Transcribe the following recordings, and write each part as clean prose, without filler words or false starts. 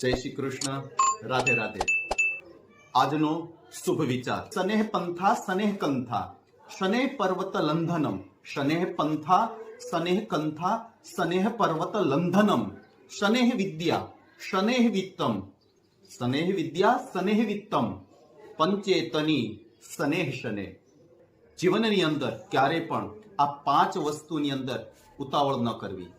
જય શ્રી કૃષ્ણ, રાધે રાધે। આજનો શુભ વિચાર, સ્નેહ પંથા સ્નેહ કંથા સ્નેહ પર્વત લંઘનમ, સ્નેહ પંથા સ્નેહ કંથા સ્નેહ પર્વત લંઘનમ, સ્નેહ વિદ્યા સ્નેહ વિત્તમ, સ્નેહ વિદ્યા સ્નેહ વિત્તમ, પંચેતની સ્નેહ શને। જીવનની અંદર ક્યારે પણ આ 5 વસ્તુની અંદર ઉતાવળ ન કરવી।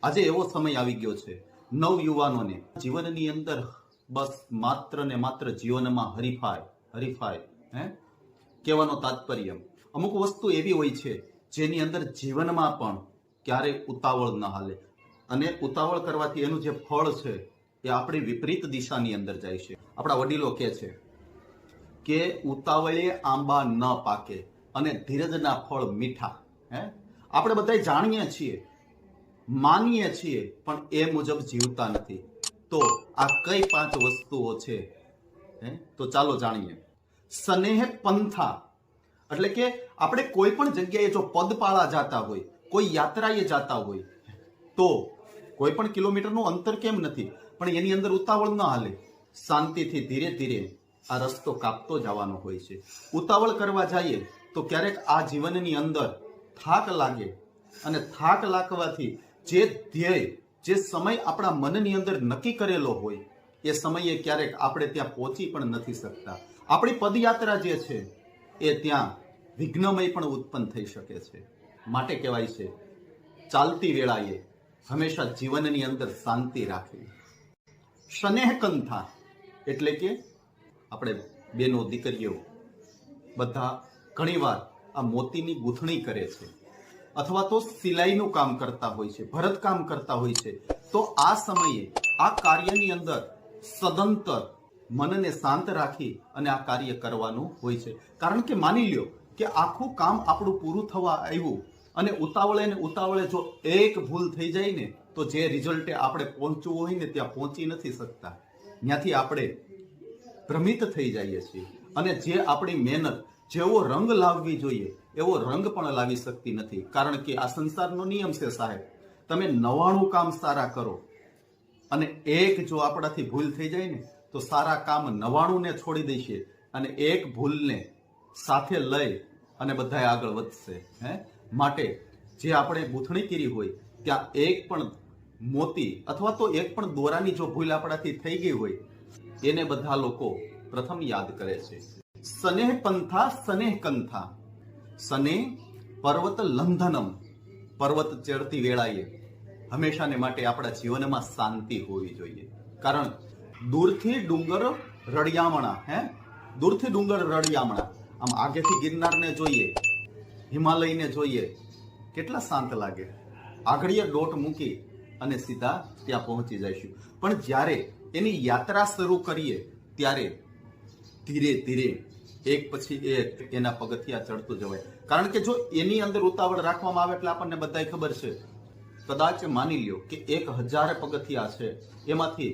આજે એવો સમય આવી ગયો છે નવ યુવાનોને જીવનની અંદર બસ માત્ર ને માત્ર જીવનમાં હરીફાઈ કહેવાનો તાત્પર્ય અમુક વસ્તુ એવી હોય છે જેની અંદર જીવનમાં પણ ક્યારેય ઉતાવળ ન હાલે, અને ઉતાવળ કરવાથી એનું જે ફળ છે એ આપણી વિપરીત દિશાની અંદર જાય છે। આપણા વડીલો કહે છે કે ઉતાવળે આંબા ન પાકે અને ધીરજના ફળ મીઠા। આપણે બધા જાણીએ છીએ, માનીએ છીએ, પણ એ મુજબ જીવતા નથી। તો આ કઈ 5 વસ્તુઓ છે તો ચાલો જાણીએ। સ્નેહ પંથા એટલે કે આપણે કોઈ પણ જગ્યાએ જો પદપાળા જાતા હોય, કોઈ યાત્રાએ જાતા હોય, તો કોઈ પણ કિલોમીટરનું અંતર કેમ નથી, પણ એની અંદર ઉતાવળ ન હાલે। શાંતિથી ધીરે ધીરે આ રસ્તો કાપતો જવાનો હોય છે। ઉતાવળ કરવા જઈએ તો ક્યારેક આ જીવનની અંદર થાક લાગે, અને થાક લાગવાથી જે ધ્યેય, જે સમય આપણા મનની અંદર નક્કી કરેલો હોય એ સમયે ક્યારેક આપણે ત્યાં પહોંચી પણ નથી શકતા। આપણી પદયાત્રા જે છે એ ત્યાં વિઘ્નમય પણ ઉત્પન્ન થઈ શકે છે। માટે કહેવાય છે ચાલતી વેળાએ હંમેશા જીવનની અંદર શાંતિ રાખવી। સ્નેહ કંથા એટલે કે આપણે બેનો દીકરીઓ બધા ઘણીવાર આ મોતીની ગૂંથણી કરે છે, અથવા તો સિલાઈનું કામ કરતા હોય છે, ભરતકામ કરતા હોય છે, તો આ સમયે આ કાર્યની અંદર સદંતર મનને શાંત રાખી અને આ કાર્ય કરવાનું હોય છે। કારણ કે માની લ્યો કે આખું કામ આપણું પૂરું થવા આવ્યું અને ઉતાવળે જો એક ભૂલ થઈ જાય ને તો જે રિઝલ્ટે આપણે પહોંચવું હોય ને ત્યાં પહોંચી નથી શકતા। ત્યાંથી આપણે ભ્રમિત થઈ જઈએ છીએ, અને જે આપણી મહેનત જેવો રંગ લાવવી જોઈએ એવો રંગ પણ લાવી શકતી નથી। કારણ કે આ સંસારનો નિયમ છે સાહેબ, તમે 99 કામ સારા કરો અને એક જો આપણાથી ભૂલ થઈ જાય ને તો સારા કામ 99 ને છોડી દઈશે અને એક ભૂલને સાથે લઈ અને બધા આગળ વધશે। માટે જે આપણે ગૂંથણી કરી હોય ત્યાં એક પણ મોતી અથવા તો એક પણ દોરાની જો ભૂલ આપણાથી થઈ ગઈ હોય એને બધા લોકો પ્રથમ યાદ કરે છે। સ્નેહ પંથા સ્નેહ કંથા સ્નેહ પર્વત લંઘનમ, પર્વત ચડતી વેળાએ હંમેશાને માટે આપણા જીવનમાં શાંતિ હોવી જોઈએ। કારણ દૂરથી ડુંગર રળિયામણા, આમ આગેથી ગિરનારને જોઈએ, હિમાલયને જોઈએ, કેટલા શાંત લાગે। આગળીએ દોટ મૂકી અને સીધા ત્યાં પહોંચી જઈશું, પણ જ્યારે એની યાત્રા શરૂ કરીએ ત્યારે ધીરે ધીરે એક પછી એક એના પગથિયા ચડતું જવાય। કારણ કે જો એની અંદર ઉતાવળ રાખવામાં આવે એટલે આપણને બધાય ખબર છે, કદાચ માની લ્યો કે 1000 પગથિયા છે, એમાંથી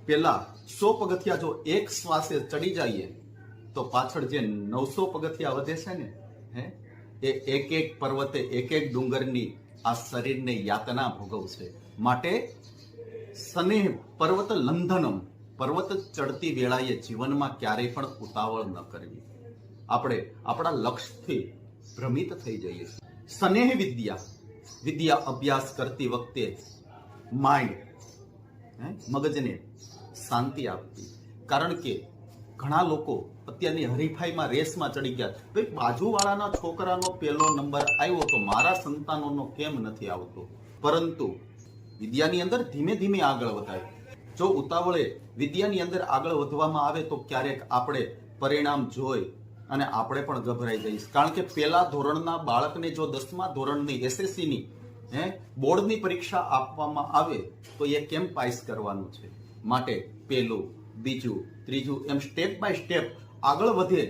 પેલા 100 પગથિયા જો એક શ્વાસે ચડી જઈએ તો પાછળ જે 900 પગથિયા વધે છે ને એ એક એક પર્વતે, એક એક ડુંગરની આ શરીરને યાતના ભોગવશે। માટે સ્નેહ પર્વત લંઘનમ, પર્વત ચડતી વેળાએ જીવનમાં ક્યારેય પણ ઉતાવળ ન કરવી। આપણે આપણા લક્ષ્યથી ભ્રમિત થઈ જઈએ છીએ। સ્નેહ વિદ્યા અભ્યાસ કરતી વખતે માઇન્ડ, મગજને શાંતિ આપવી। કારણ કે ઘણા લોકો અત્યારની હરીફાઈમાં, રેસમાં ચડી ગયા, ભાઈ બાજુવાળાના છોકરાનો પહેલો નંબર આવ્યો તો મારા સંતાનોનો કેમ નથી આવતો? પરંતુ વિદ્યાની અંદર ધીમે ધીમે આગળ વધાય। જો ઉતાવળે વિદ્યાની અંદર આગળ વધવામાં આવે તો ક્યારેક આપણે પરિણામ જોઈ અને આપણે પણ ગભરાઈ જઈશ। કારણ કે પહેલા ધોરણના બાળકને જો 10મા ધોરણની SSCની બોર્ડની પરીક્ષા આપવામાં આવે તો એ કેમ પાસ કરવાનું છે? માટે પહેલું, બીજું, ત્રીજું એમ સ્ટેપ બાય સ્ટેપ આગળ વધે।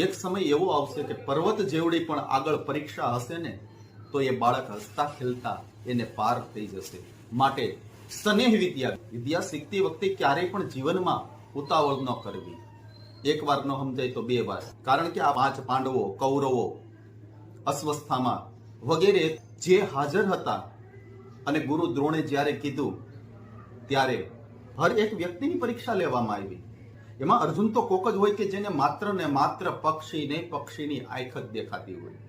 એક સમય એવો આવશે કે પર્વત જેવડી પણ આગળ પરીક્ષા હશે ને તો એ બાળક હસતા ખેલતા એને પાર થઈ જશે। માટે સ્નેહ વિદ્યા શીખતી વખતે ક્યારેય પણ જીવનમાં ઉતાવળ ન કરવી। એક વાર ન સમજાય તો 2 વાર। કારણ કે આ 5 પાંડવો, કૌરવો, અશ્વસ્થામા વગેરે જે હાજર હતા અને ગુરુ દ્રોણે જ્યારે કીધું ત્યારે હર એક વ્યક્તિની પરીક્ષા લેવામાં આવી. એમાં અર્જુન તો કોક જ હોય કે જેને માત્ર ને માત્ર પક્ષીની આંખ જ દેખાતી હોય.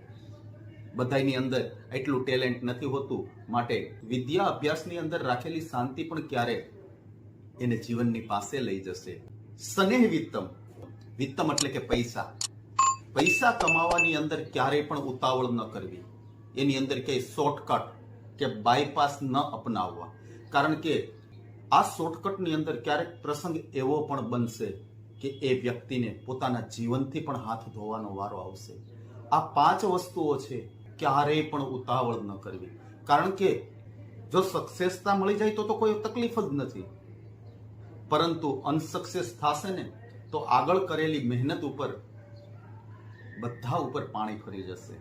બધાની અંદર એટલું ટેલેન્ટ નથી હોતું. માટે વિદ્યા અભ્યાસની અંદર રાખેલી શાંતિ પણ ક્યારે એને જીવનની પાસે લઈ જશે. સ્નેહ વિત્તમ, વિત્તમ એટલે કે પૈસા. પૈસા કમાવાની અંદર ક્યારેય પણ ઉતાવળ ન કરવી. એની અંદર કે શોર્ટકટ કે બાયપાસ ન અપનાવવા. કારણ કે આ શોર્ટકટની અંદર ક્યારેક પ્રસંગ એવો પણ બનશે કે એ વ્યક્તિને પોતાના જીવનથી પણ હાથ ધોવાનો વારો આવશે. આ 5 વસ્તુઓ છે, ક્યારેય પણ ઉતાવળ ન કરવી. કારણ કે જો સક્સેસતા મળી જાય તો કોઈ તકલીફ જ નથી, પરંતુ અનસક્સેસ થશે ને તો આગળ કરેલી મહેનત ઉપર બધા ઉપર પાણી ફરી જશે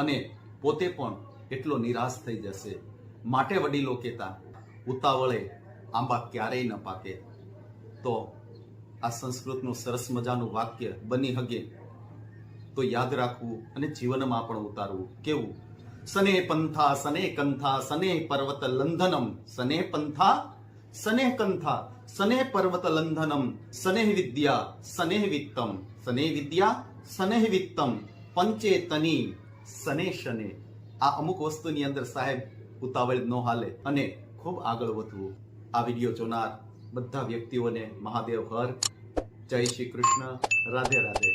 અને પોતે પણ એટલો નિરાશ થઈ જશે. માટે વડીલો કહેતા, ઉતાવળે આંબા ક્યારેય ન પાકે. તો આ સંસ્કૃતનું સરસ મજાનું વાક્ય બની હગે તો યાદ રાખવું અને જીવનમાં પણ ઉતારવું. કેવું? સને પંથા સને કંથા સને પર્વત લંધનમ, સને પંથા સને કંથા સને પર્વત લંધનમ, સને વિદ્યા સને વિત્તમ, સને વિદ્યા સને વિત્તમ, પંચેતની સને શને. આ અમુક વસ્તુની અંદર સાહેબ ઉતાવળ ન હાલે અને ખૂબ આગળ વધવું. આ વિડીયો જોનાર બધા વ્યક્તિઓને મહાદેવ હર. જય શ્રી કૃષ્ણ. રાધે રાધે.